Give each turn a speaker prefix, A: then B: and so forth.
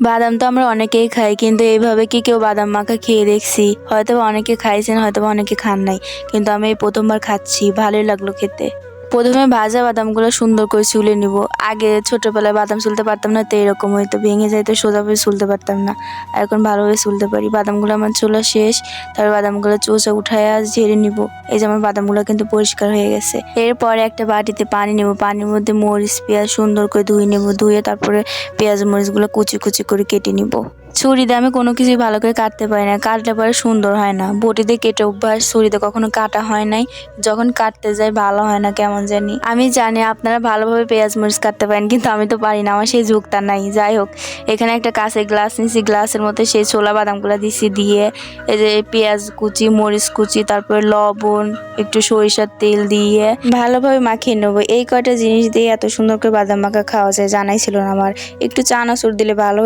A: বাদাম তো আমরা অনেকেই খাই, কিন্তু এইভাবে কি কেউ বাদাম মাখা খেয়ে দেখছি? হয়তোবা অনেকে খাইছেন, হয়তোবা অনেকে খান নাই, কিন্তু আমি এই প্রথমবার খাচ্ছি। ভালোই লাগলো খেতে। প্রথমে ভাজা বাদামগুলো সুন্দর করে ছুলে নিব। আগে ছোটবেলায় বাদাম ছুলতে পারতাম না, তো এরকম হয়তো ভেঙে যাইতো, সোজাভাবে ছুলতে পারতাম না। আর এখন ভালোভাবে ছুলতে পারি। বাদামগুলো আমার ছোলা শেষ। তারপর বাদামগুলো চোষা উঠায় ঝেড়ে নিব। এই যে আমার বাদামগুলো কিন্তু পরিষ্কার হয়ে গেছে। এরপরে একটা বাটিতে পানি নেব। পানির মধ্যে মরিচ পেঁয়াজ সুন্দর করে ধুয়ে নেব। ধুয়ে তারপরে পেঁয়াজ মরিচগুলো কুচি কুচি করে কেটে নিব। ছুরি দিয়ে আমি কোনো কিছুই ভালো করে কাটতে পারি না, কাটলে পরে সুন্দর হয় না। বটি দিয়ে কেটে অভ্যাস, ছুরিতে কখনো কাটা হয় নাই। যখন কাটতে যাই ভালো হয় না কেমন জানি। আমি জানি আপনারা ভালোভাবে পেঁয়াজ মরিচ কাটতে পারেন, কিন্তু আমি তো পারি না, আমার সেই ঝোঁকটা নাই। যাই হোক, এখানে একটা কাঁচের গ্লাস নিয়েছি, গ্লাসের মধ্যে সেই ছোলা বাদামগুলো দিছি, দিয়ে এই যে পেঁয়াজ কুচি মরিচ কুচি তারপরে লবণ একটু সরিষার তেল দিয়ে ভালোভাবে মাখিয়ে নেবো। এই কয়টা জিনিস দিয়ে এত সুন্দর করে বাদাম মাখা খাওয়া যায় জানাই ছিল না আমার। একটু চানাচুর দিলে ভালো